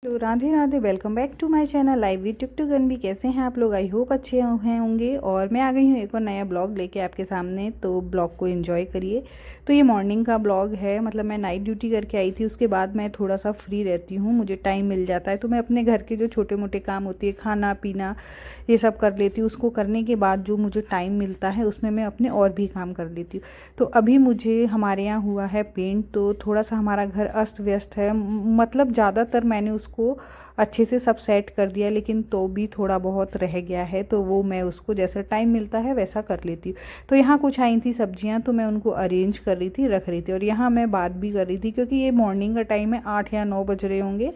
तो Radhe Radhe, welcome back to my channel live with टुक टुक गन भी। कैसे हैं आप लोग? आई होप अच्छे हैं होंगे। और मैं आ गई हूँ एक और नया ब्लॉग लेके आपके सामने, तो ब्लॉग को एंजॉय करिए। तो ये मॉर्निंग का ब्लॉग है, मतलब मैं नाइट ड्यूटी करके आई थी, उसके बाद मैं थोड़ा सा फ्री रहती हूँ, मुझे टाइम मिल जाता है, तो मैं अपने घर के जो छोटे मोटे काम होती है, खाना पीना ये सब कर लेती हूँ। उसको करने के बाद जो मुझे टाइम मिलता है उसमें मैं अपने और भी काम कर लेती हूँ। तो अभी मुझे हमारे यहाँ हुआ है पेंट, तो थोड़ा सा हमारा घर अस्त व्यस्त है, मतलब ज़्यादातर मैंने उसको अच्छे से सब सेट कर दिया, लेकिन तो भी थोड़ा बहुत रह गया है, तो वो मैं उसको जैसा टाइम मिलता है वैसा कर लेती हूँ। तो यहाँ कुछ आई थी सब्जियाँ, तो मैं उनको अरेंज कर रही थी, रख रही थी। और यहाँ मैं बात भी कर रही थी, क्योंकि ये मॉर्निंग का टाइम है, 8 या 9 बज रहे होंगे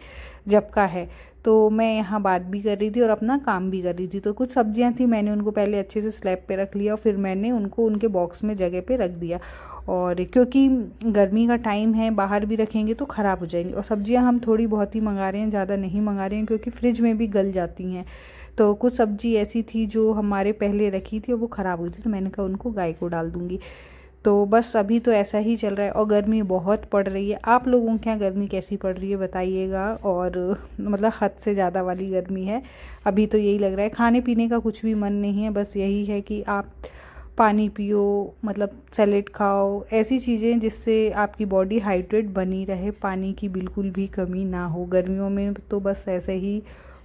जब का है। तो मैं यहाँ बात भी कर रही थी और अपना काम भी कर रही थी। तो कुछ सब्जियाँ थी, मैंने उनको पहले अच्छे से स्लैब पे रख लिया और फिर मैंने उनको उनके बॉक्स में जगह पे रख दिया। और क्योंकि गर्मी का टाइम है, बाहर भी रखेंगे तो ख़राब हो जाएंगी। और सब्जियां हम थोड़ी बहुत ही मंगा रहे हैं, ज़्यादा नहीं मंगा रहे हैं, क्योंकि फ्रिज में भी गल जाती हैं। तो कुछ सब्जी ऐसी थी जो हमारे पहले रखी थी और वो ख़राब हुई थी, तो मैंने कहा उनको गाय को डाल दूँगी। तो बस अभी तो ऐसा ही चल रहा है। और गर्मी बहुत पड़ रही है। आप लोगों के यहाँ गर्मी कैसी पड़ रही है बताइएगा। और मतलब हद से ज़्यादा वाली गर्मी है अभी, तो यही लग रहा है। खाने पीने का कुछ भी मन नहीं है, बस यही है कि आप पानी पियो, मतलब सैलेड खाओ, ऐसी चीज़ें जिससे आपकी बॉडी हाइड्रेट बनी रहे, पानी की बिल्कुल भी कमी ना हो। गर्मियों में तो बस ऐसे ही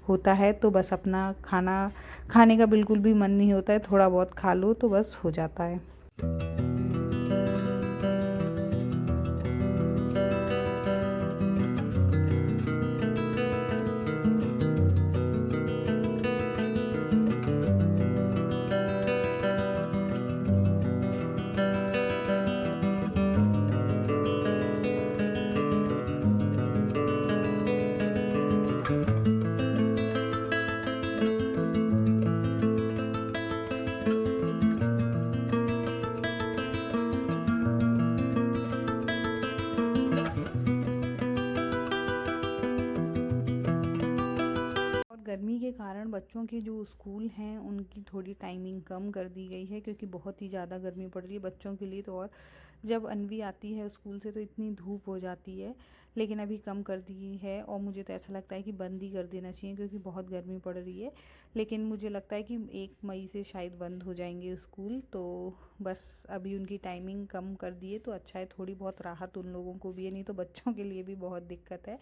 होता है, तो बस अपना खाना खाने का बिल्कुल भी मन नहीं होता है, थोड़ा बहुत खा लो तो बस हो जाता है। और गर्मी के कारण बच्चों के जो स्कूल हैं उनकी थोड़ी टाइमिंग कम कर दी गई है, क्योंकि बहुत ही ज़्यादा गर्मी पड़ रही है बच्चों के लिए। तो और जब अनवी आती है स्कूल से तो इतनी धूप हो जाती है, लेकिन अभी कम कर दी है। और मुझे तो ऐसा लगता है कि बंद ही कर देना चाहिए, क्योंकि बहुत गर्मी पड़ रही है। लेकिन मुझे लगता है कि 1 मई से शायद बंद हो जाएंगे स्कूल, तो बस अभी उनकी टाइमिंग कम कर दिए तो अच्छा है, थोड़ी बहुत राहत उन लोगों को भी है, नहीं तो बच्चों के लिए भी बहुत दिक्कत है।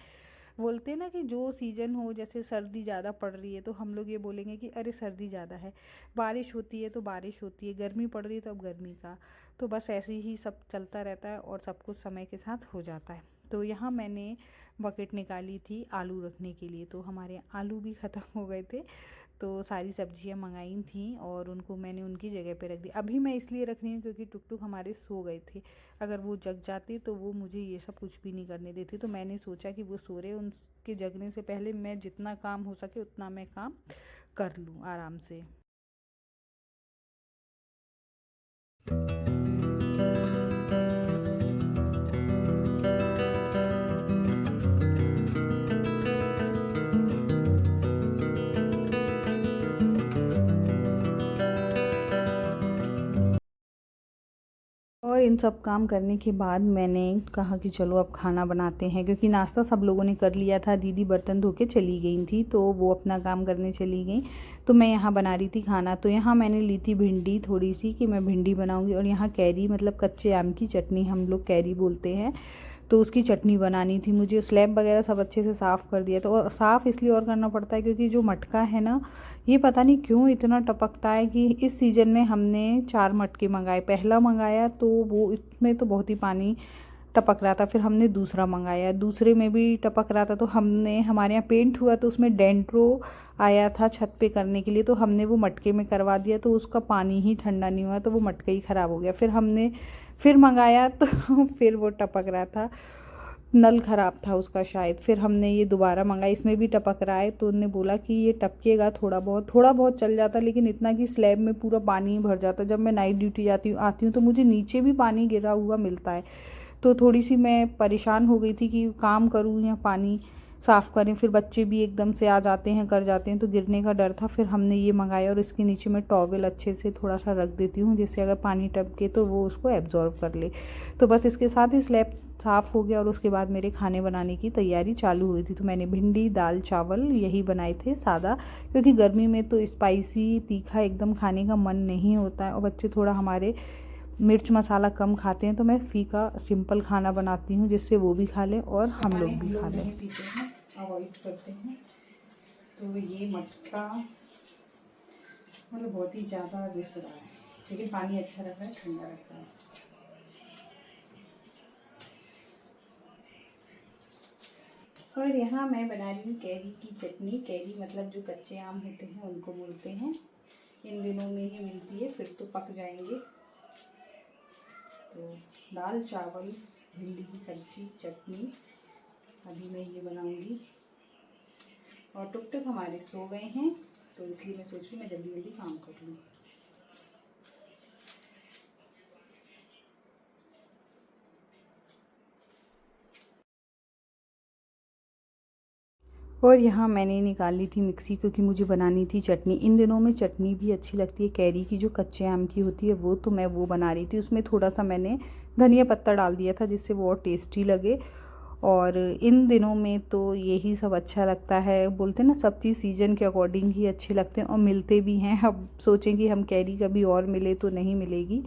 बोलते हैं ना कि जो सीज़न हो, जैसे सर्दी ज़्यादा पड़ रही है तो हम लोग ये बोलेंगे कि अरे सर्दी ज़्यादा है, बारिश होती है तो बारिश होती है, गर्मी पड़ रही है तो अब गर्मी का। तो बस ऐसे ही सब चलता रहता है और सब कुछ समय के साथ हो जाता है। तो यहाँ मैंने बकेट निकाली थी आलू रखने के लिए, तो हमारे आलू भी ख़त्म हो गए थे। तो सारी सब्जियां मंगाई थी और उनको मैंने उनकी जगह पे रख दी। अभी मैं इसलिए रख रही हूँ क्योंकि टुक टुक हमारे सो गए थे। अगर वो जग जाते तो वो मुझे ये सब कुछ भी नहीं करने देते, तो मैंने सोचा कि वो सो रहे, उनके जगने से पहले मैं जितना काम हो सके उतना मैं काम कर लूँ आराम से। और इन सब काम करने के बाद मैंने कहा कि चलो अब खाना बनाते हैं, क्योंकि नाश्ता सब लोगों ने कर लिया था। दीदी बर्तन धो के चली गई थी, तो वो अपना काम करने चली गई, तो मैं यहाँ बना रही थी खाना। तो यहाँ मैंने ली थी भिंडी थोड़ी सी, कि मैं भिंडी बनाऊँगी। और यहाँ कैरी, मतलब कच्चे आम की चटनी हम लोग कैरी बोलते हैं, तो उसकी चटनी बनानी थी मुझे। स्लैब वगैरह सब अच्छे से साफ़ कर दिया। तो और साफ़ इसलिए और करना पड़ता है क्योंकि जो मटका है ना, ये पता नहीं क्यों इतना टपकता है। कि इस सीज़न में हमने 4 मटके मंगाए। पहला मंगाया तो वो इसमें तो बहुत ही पानी टपक रहा था, फिर हमने दूसरा मंगाया, दूसरे में भी टपक रहा था। तो हमने, हमारे यहाँ पेंट हुआ तो उसमें डेंट्रो आया था छत पे करने के लिए, तो हमने वो मटके में करवा दिया, तो उसका पानी ही ठंडा नहीं हुआ, तो वो मटका ही ख़राब हो गया। फिर हमने फिर मंगाया तो फिर वो टपक रहा था, नल ख़राब था उसका शायद। फिर हमने ये दोबारा मंगाया, इसमें भी टपक रहा है। तो उन्होंने बोला कि ये टपकेगा, थोड़ा बहुत चल जाता, लेकिन इतना कि स्लैब में पूरा पानी ही भर जाता। जब मैं नाइट ड्यूटी आती हूँ तो मुझे नीचे भी पानी गिरा हुआ मिलता है। तो थोड़ी सी मैं परेशान हो गई थी कि काम करूँ या पानी साफ़ करें, फिर बच्चे भी एकदम से आ जाते हैं, कर जाते हैं, तो गिरने का डर था। फिर हमने ये मंगाया और इसके नीचे मैं टॉवल अच्छे से थोड़ा सा रख देती हूँ, जिससे अगर पानी टपके तो वो उसको एब्जॉर्ब कर ले। तो बस इसके साथ ही स्लैब साफ़ हो गया और उसके बाद मेरे खाने बनाने की तैयारी चालू हुई थी। तो मैंने भिंडी, दाल, चावल यही बनाए थे सादा, क्योंकि गर्मी में तो स्पाइसी तीखा एकदम खाने का मन नहीं होता है और बच्चे थोड़ा हमारे मिर्च मसाला कम खाते हैं। तो मैं फीका सिंपल खाना बनाती हूँ, जिससे वो भी खा लें और हम लोग भी खा लें। पीते हैं, अवॉइड करते हैं। तो ये मटका मतलब बहुत ही ज़्यादा विस रहा है, लेकिन पानी अच्छा रख रहा है, ठंडा रख रहा है। और यहाँ मैं बना रही हूँ कैरी की चटनी। कैरी मतलब जो कच्चे आम होते हैं उनको बोलते हैं। इन दिनों में ही मिलती है, फिर तो पक जाएंगे। तो दाल, चावल, भिंडी की सब्जी, चटनी अभी मैं ये बनाऊंगी। और टुक टुक हमारे सो गए हैं, तो इसलिए मैं सोच रही हूँ मैं जल्दी जल्दी काम कर लूँ। और यहाँ मैंने निकाली थी मिक्सी, क्योंकि मुझे बनानी थी चटनी। इन दिनों में चटनी भी अच्छी लगती है कैरी की, जो कच्चे आम की होती है वो, तो मैं वो बना रही थी। उसमें थोड़ा सा मैंने धनिया पत्ता डाल दिया था, जिससे वो और टेस्टी लगे। और इन दिनों में तो यही सब अच्छा लगता है। बोलते हैं ना, सब चीज़ सीजन के अकॉर्डिंग ही अच्छे लगते हैं और मिलते भी हैं। अब सोचें कि हम कैरी कभी और मिले तो नहीं मिलेगी।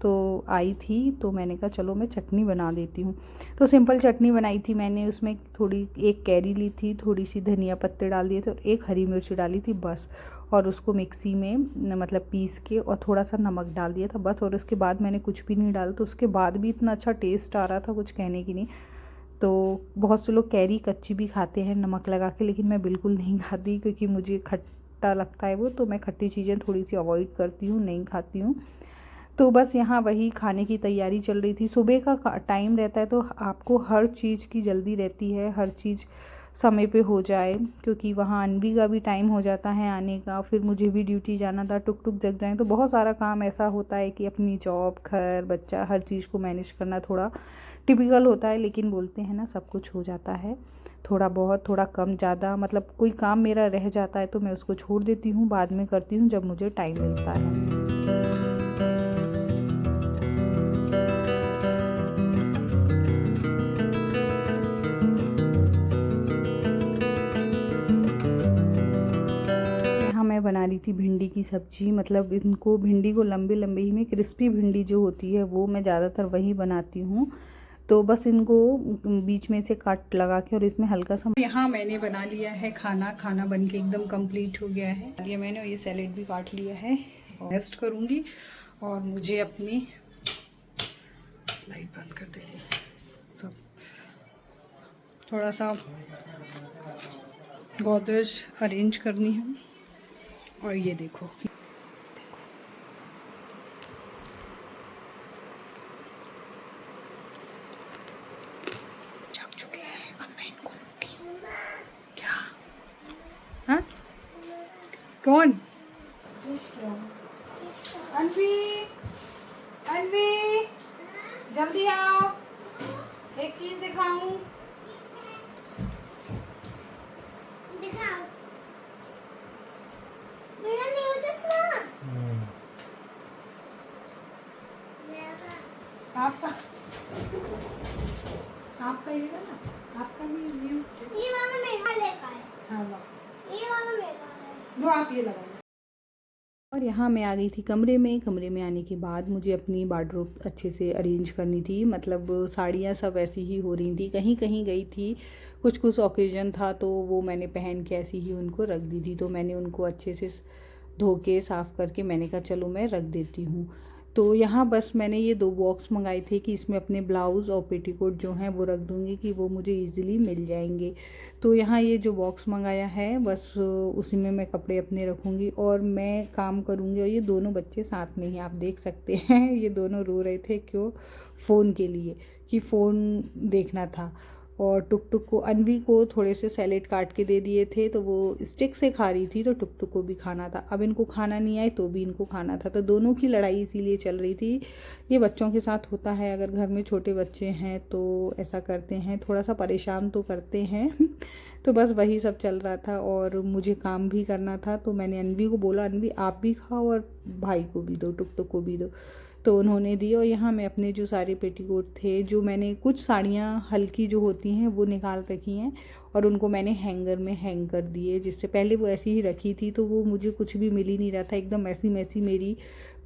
तो आई थी तो मैंने कहा चलो मैं चटनी बना देती हूँ। तो सिंपल चटनी बनाई थी मैंने। उसमें थोड़ी एक कैरी ली थी, थोड़ी सी धनिया पत्ते डाल दिए थे और एक हरी मिर्च डाली थी बस। और उसको मिक्सी में मतलब पीस के और थोड़ा सा नमक डाल दिया था बस। और उसके बाद मैंने कुछ भी नहीं डाला। तो उसके बाद भी इतना अच्छा टेस्ट आ रहा था, कुछ कहने की नहीं। तो बहुत से लोग कैरी कच्ची भी खाते हैं नमक लगा के, लेकिन मैं बिल्कुल नहीं खाती, क्योंकि मुझे खट्टा लगता है वो। तो मैं खट्टी चीज़ें थोड़ी सी अवॉइड करती हूँ, नहीं खाती हूँ। तो बस यहाँ वही खाने की तैयारी चल रही थी। सुबह का टाइम रहता है तो आपको हर चीज़ की जल्दी रहती है, हर चीज़ समय पे हो जाए, क्योंकि वहाँ अनवी का भी टाइम हो जाता है आने का। फिर मुझे भी ड्यूटी जाना था, टुक टुक जग जाए। तो बहुत सारा काम ऐसा होता है कि अपनी जॉब, घर, बच्चा, हर चीज़ को मैनेज करना थोड़ा टिपिकल होता है। लेकिन बोलते हैं ना, सब कुछ हो जाता है, थोड़ा बहुत, थोड़ा कम ज़्यादा। मतलब कोई काम मेरा रह जाता है तो मैं उसको छोड़ देती हूँ, बाद में करती हूँ जब मुझे टाइम मिलता है। मैं बना रही थी भिंडी की सब्जी। मतलब इनको, भिंडी को लंबे लंबे ही में, क्रिस्पी भिंडी जो होती है वो मैं ज़्यादातर वही बनाती हूँ। तो बस इनको बीच में से काट लगा के और इसमें हल्का सा। यहाँ मैंने बना लिया है खाना। खाना बन के एकदम कंप्लीट हो गया है। ये मैंने ये सैलेड भी काट लिया है और रेस्ट करूँगी। और मुझे अपनी लाइट बंद कर देनी, सब थोड़ा सा गोदरेज अरेंज करनी है। और ये देखो, जग चुके हैं। अब मैं इनको लूंगी। क्या? हाँ? कौन? अनवी, अनवी, जल्दी आओ, एक चीज दिखाऊं। दिखाओ। मेरा न्यू चश्मा। आपका आपका ये ना, आपका न्यू। ये वाला मेरा लेकर है। हाँ, ये वाला मेरा है। लो आप ये लगा लो। और यहाँ मैं आ गई थी कमरे में। कमरे में आने के बाद मुझे अपनी वार्डरोब अच्छे से अरेंज करनी थी। मतलब साड़ियाँ सब ऐसी ही हो रही थी, कहीं कहीं गई थी, कुछ कुछ ओकेजन था तो वो मैंने पहन के ऐसी ही उनको रख दी थी। तो मैंने उनको अच्छे से धो के साफ़ करके मैंने कहा चलो मैं रख देती हूँ। तो यहाँ बस मैंने ये 2 बॉक्स मंगाए थे कि इसमें अपने ब्लाउज़ और पेटीकोट जो हैं वो रख दूँगी, कि वो मुझे ईज़िली मिल जाएंगे। तो यहाँ ये जो बॉक्स मंगाया है बस उसी में मैं कपड़े अपने रखूँगी और मैं काम करूँगी। और ये दोनों बच्चे साथ में ही, आप देख सकते हैं, ये दोनों रो रहे थे। क्यों? फ़ोन के लिए, कि फ़ोन देखना था। और टुक टुक को, अनवी को थोड़े से सैलेड काट के दे दिए थे तो वो स्टिक से खा रही थी, तो टुक टुक को भी खाना था। अब इनको खाना नहीं आए तो भी इनको खाना था। तो दोनों की लड़ाई इसीलिए चल रही थी। ये बच्चों के साथ होता है, अगर घर में छोटे बच्चे हैं तो ऐसा करते हैं, थोड़ा सा परेशान तो करते हैं। तो बस वही सब चल रहा था और मुझे काम भी करना था। तो मैंने अनवी को बोला, अनवी आप भी खाओ और भाई को भी दो, टुक टुक को भी दो। तो उन्होंने दिए। और यहाँ मैं अपने जो सारे पेटीकोट थे, जो मैंने कुछ साड़ियाँ हल्की जो होती हैं वो निकाल रखी हैं और उनको मैंने हैंगर में हैंग कर दिए। जिससे पहले वो ऐसी ही रखी थी तो वो मुझे कुछ भी मिल ही नहीं रहा था, एकदम ऐसी मैसी मेरी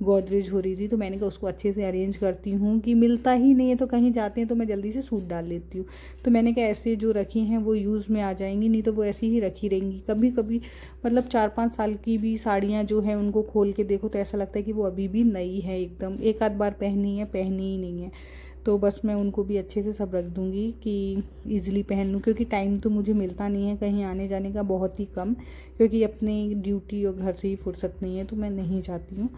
गोदरेज हो रही थी। तो मैंने कहा उसको अच्छे से अरेंज करती हूँ कि मिलता ही नहीं है तो कहीं जाते हैं तो मैं जल्दी से सूट डाल लेती हूँ। तो मैंने कहा ऐसे जो रखी हैं वो यूज़ में आ जाएंगी, नहीं तो वो ऐसी ही रखी रहेंगी। कभी कभी मतलब 4-5 साल की भी साड़ियाँ जो हैं उनको खोल के देखो तो ऐसा लगता है कि वो अभी भी नई है एकदम, एक आध बार पहनी है, पहनी ही नहीं है। तो बस मैं उनको भी अच्छे से सब रख दूँगी कि ईज़िली पहन लूँ, क्योंकि टाइम तो मुझे मिलता नहीं है कहीं आने जाने का, बहुत ही कम, क्योंकि अपनी ड्यूटी और घर से ही फुर्सत नहीं है तो मैं नहीं जाती हूँ।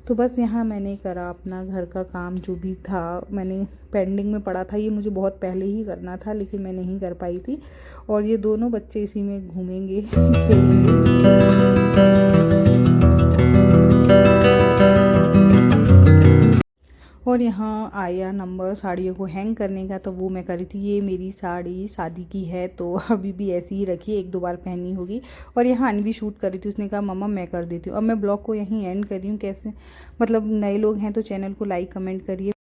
तो बस यहाँ मैंने करा अपना घर का काम जो भी था, मैंने पेंडिंग में पड़ा था, ये मुझे बहुत पहले ही करना था लेकिन मैं नहीं कर पाई थी। और ये दोनों बच्चे इसी में घूमेंगे खेलेंगे। और यहाँ आया नंबर साड़ियों को हैंग करने का, तो वो मैं करी थी। ये मेरी साड़ी शादी की है तो अभी भी ऐसी ही रखी है, 1-2 बार पहनी होगी। और यहाँ अनवी शूट करी थी, उसने कहा मम्मा मैं कर देती हूँ। अब मैं ब्लॉग को यहीं एंड कर रही हूँ। कैसे मतलब नए लोग हैं तो चैनल को लाइक कमेंट करिए।